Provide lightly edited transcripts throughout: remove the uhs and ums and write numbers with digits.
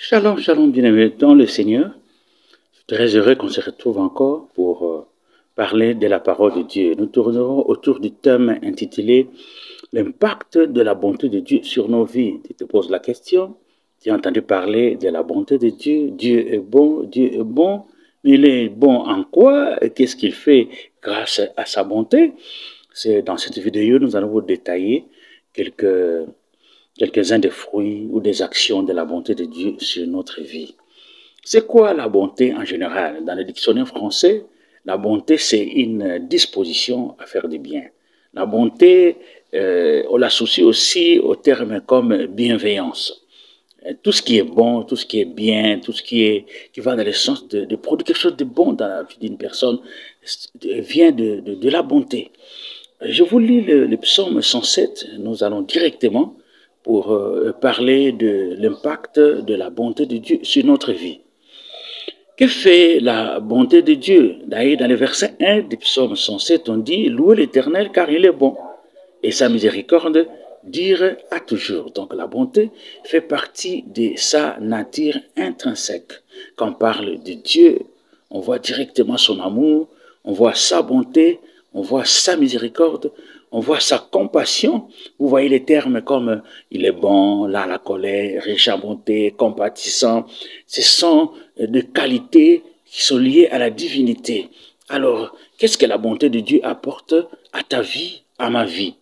Shalom, shalom, bien-aimés dans le Seigneur. Je suis très heureux qu'on se retrouve encore pour parler de la parole de Dieu. Nous tournerons autour du thème intitulé « L'impact de la bonté de Dieu sur nos vies ». Tu te poses la question, tu as entendu parler de la bonté de Dieu. Dieu est bon, mais il est bon en quoi? Qu'est-ce qu'il fait grâce à sa bonté? C'est dans cette vidéo, nous allons vous détailler quelques-uns des fruits ou des actions de la bonté de Dieu sur notre vie. C'est quoi la bonté en général? Dans le dictionnaire français, la bonté, c'est une disposition à faire du bien. La bonté, on l'associe aussi au terme comme bienveillance. Tout ce qui est bon, tout ce qui est bien, tout ce qui va dans le sens de produire quelque chose de bon dans la vie d'une personne vient de la bonté. Je vous lis le psaume 107. Nous allons directement pour parler de l'impact de la bonté de Dieu sur notre vie. Que fait la bonté de Dieu? D'ailleurs, dans le verset 1 du psaume 107, on dit « Louez l'Éternel car il est bon, et sa miséricorde dure à toujours ». Donc la bonté fait partie de sa nature intrinsèque. Quand on parle de Dieu, on voit directement son amour, on voit sa bonté, on voit sa miséricorde, on voit sa compassion. Vous voyez les termes comme il est bon, là la colère, riche en bonté, compatissant. Ce sont des qualités qui sont liées à la divinité. Alors, qu'est-ce que la bonté de Dieu apporte à ta vie, à ma vie?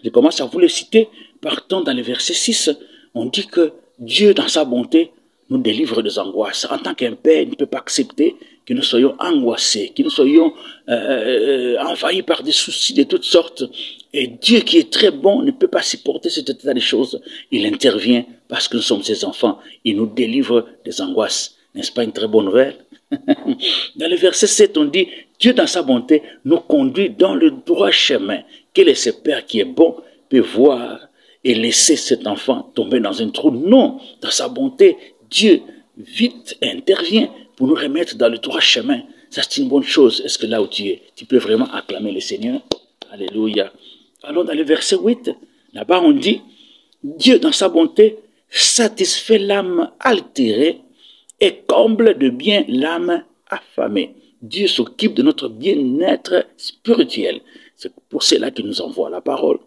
Je commence à vous le citer. Partons dans le verset 6. On dit que Dieu, dans sa bonté, nous délivre des angoisses. En tant qu'un père, il ne peut pas accepter que nous soyons angoissés, que nous soyons envahis par des soucis de toutes sortes. Et Dieu qui est très bon ne peut pas supporter cet état de choses. Il intervient parce que nous sommes ses enfants. Il nous délivre des angoisses. N'est-ce pas une très bonne nouvelle? Dans le verset 7, on dit, Dieu dans sa bonté nous conduit dans le droit chemin. Quel est ce Père qui est bon, peut voir et laisser cet enfant tomber dans un trou? Non, dans sa bonté, Dieu vite intervient pour nous remettre dans le droit chemin. Ça, c'est une bonne chose. Est-ce que là où tu es, tu peux vraiment acclamer le Seigneur? Alléluia. Alors, dans le verset 8, là-bas, on dit, Dieu, dans sa bonté, satisfait l'âme altérée et comble de bien l'âme affamée. Dieu s'occupe de notre bien-être spirituel. C'est pour cela qu'il nous envoie la parole.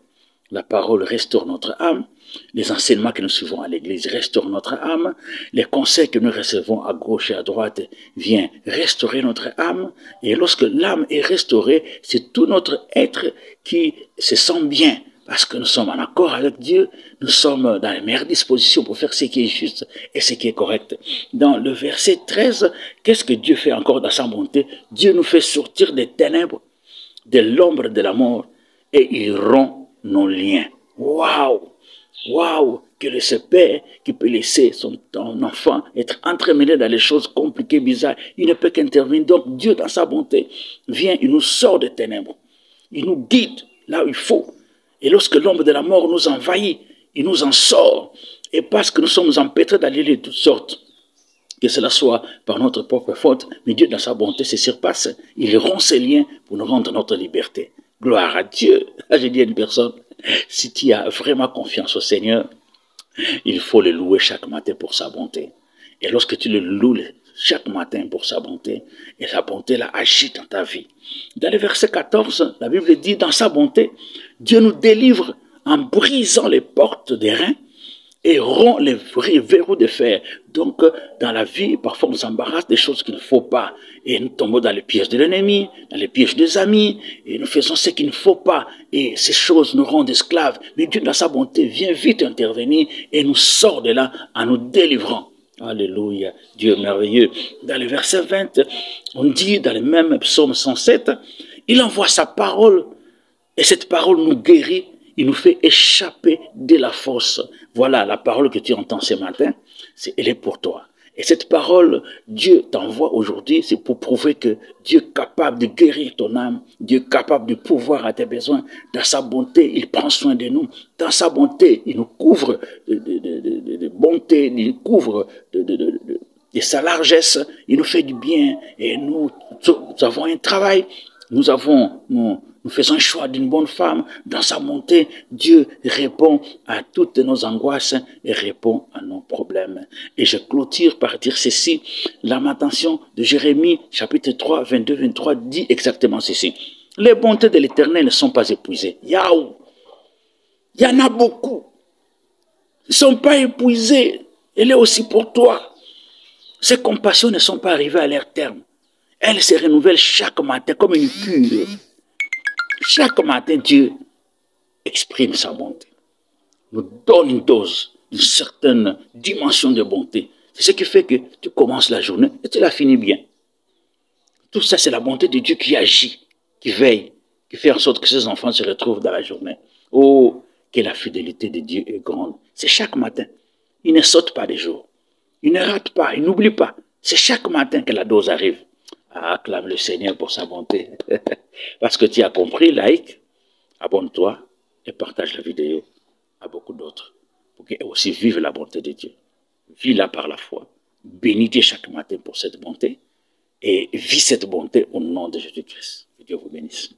La parole restaure notre âme. Les enseignements que nous suivons à l'église restaurent notre âme. Les conseils que nous recevons à gauche et à droite viennent restaurer notre âme. Et lorsque l'âme est restaurée, c'est tout notre être qui se sent bien. Parce que nous sommes en accord avec Dieu, nous sommes dans les meilleures dispositions pour faire ce qui est juste et ce qui est correct. Dans le verset 13, qu'est-ce que Dieu fait encore dans sa bonté? Dieu nous fait sortir des ténèbres, de l'ombre de la mort, et il rompt nos liens. Waouh! Waouh! Quel est ce père qui peut laisser son enfant être entremêlé dans les choses compliquées, bizarres? Il ne peut qu'intervenir. Donc Dieu, dans sa bonté, vient, il nous sort des ténèbres. Il nous guide là où il faut. Et lorsque l'ombre de la mort nous envahit, il nous en sort. Et parce que nous sommes empêtrés d'aller de toutes sortes, que cela soit par notre propre faute, mais Dieu, dans sa bonté, se surpasse. Il rompt ses liens pour nous rendre notre liberté. Gloire à Dieu. Là, j'ai dit à une personne, si tu as vraiment confiance au Seigneur, il faut le louer chaque matin pour sa bonté. Et lorsque tu le loues chaque matin pour sa bonté, et sa bonté là agit dans ta vie. Dans le verset 14, la Bible dit, dans sa bonté, Dieu nous délivre en brisant les portes des reins et rompt les verrous de fer. Donc, dans la vie, parfois on s'embarrasse des choses qu'il ne faut pas. Et nous tombons dans les pièges de l'ennemi, dans les pièges des amis, et nous faisons ce qu'il ne faut pas. Et ces choses nous rendent esclaves. Mais Dieu, dans sa bonté, vient vite intervenir et nous sort de là en nous délivrant. Alléluia, Dieu merveilleux. Dans le verset 20, on dit dans le même psaume 107, il envoie sa parole et cette parole nous guérit, il nous fait échapper de la fosse. Voilà la parole que tu entends ce matin, elle est pour toi. Et cette parole, Dieu t'envoie aujourd'hui, c'est pour prouver que Dieu est capable de guérir ton âme, Dieu est capable de pouvoir à tes besoins. Dans sa bonté, il prend soin de nous. Dans sa bonté, il nous couvre de bonté, il nous couvre de sa largesse, il nous fait du bien. Et nous avons un travail, nous avons nous faisons le choix d'une bonne femme, dans sa bonté, Dieu répond à toutes nos angoisses et répond à nos problèmes. Et je clôture par dire ceci. Lamentation de Jérémie, chapitre 3, 22-23, dit exactement ceci. Les bontés de l'Éternel ne sont pas épuisées. Yaou! Il y en a beaucoup. Ils ne sont pas épuisés. Elle est aussi pour toi. Ces compassions ne sont pas arrivées à leur terme. Elles se renouvellent chaque matin comme une cure. Chaque matin, Dieu exprime sa bonté, nous donne une dose, une certaine dimension de bonté. C'est ce qui fait que tu commences la journée et tu la finis bien. Tout ça, c'est la bonté de Dieu qui agit, qui veille, qui fait en sorte que ses enfants se retrouvent dans la journée. Oh, que la fidélité de Dieu est grande. C'est chaque matin. Il ne saute pas des jours. Il ne rate pas, il n'oublie pas. C'est chaque matin que la dose arrive. Ah, acclame le Seigneur pour sa bonté. Parce que tu as compris, like, abonne-toi et partage la vidéo à beaucoup d'autres pour qu'ils aussi vivent la bonté de Dieu. Vis-la par la foi. Bénis Dieu chaque matin pour cette bonté et vis cette bonté au nom de Jésus-Christ. Que Dieu vous bénisse.